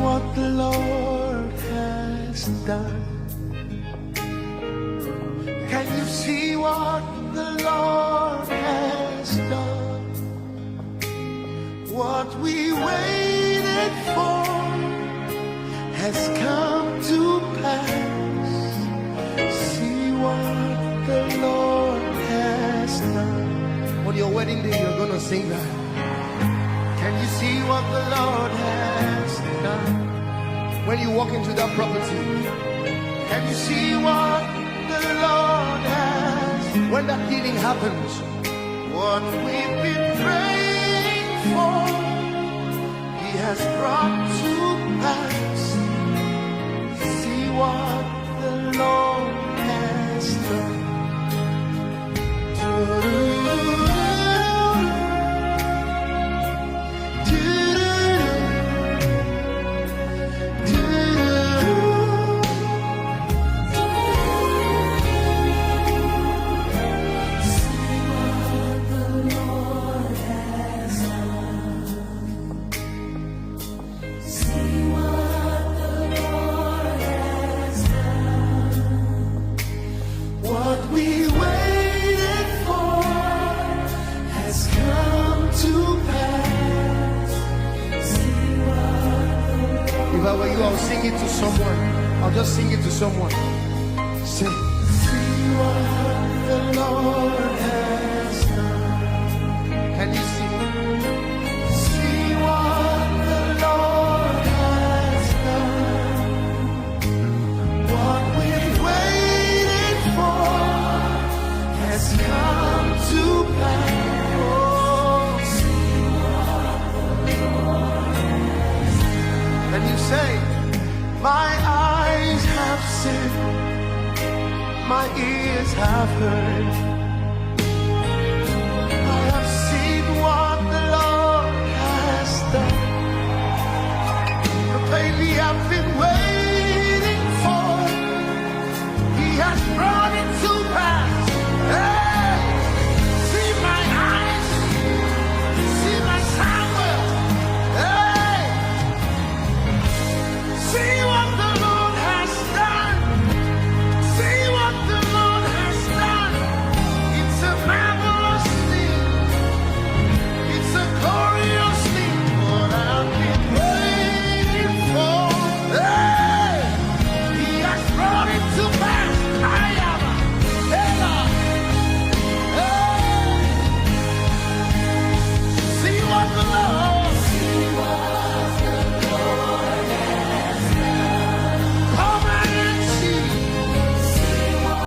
what the Lord has done? Can you see what the Lord has done? What we waited for has come to pass. See what the Lord has done. On your wedding day, you're gonna sing that. Can you see what the Lord has done? When you walk into that property, can you see what the Lord has? When that healing happens, what we've been praying for, He has brought to pass. See what the Lord has done. What we waited for has come to pass. If I were you, I'll sing it to someone. I'll just sing it to someone. Say, see what the Lord has done. Can you see? See what the Lord has done. What we've waited for has come to pass. And you say, my eyes have seen, my ears have heard.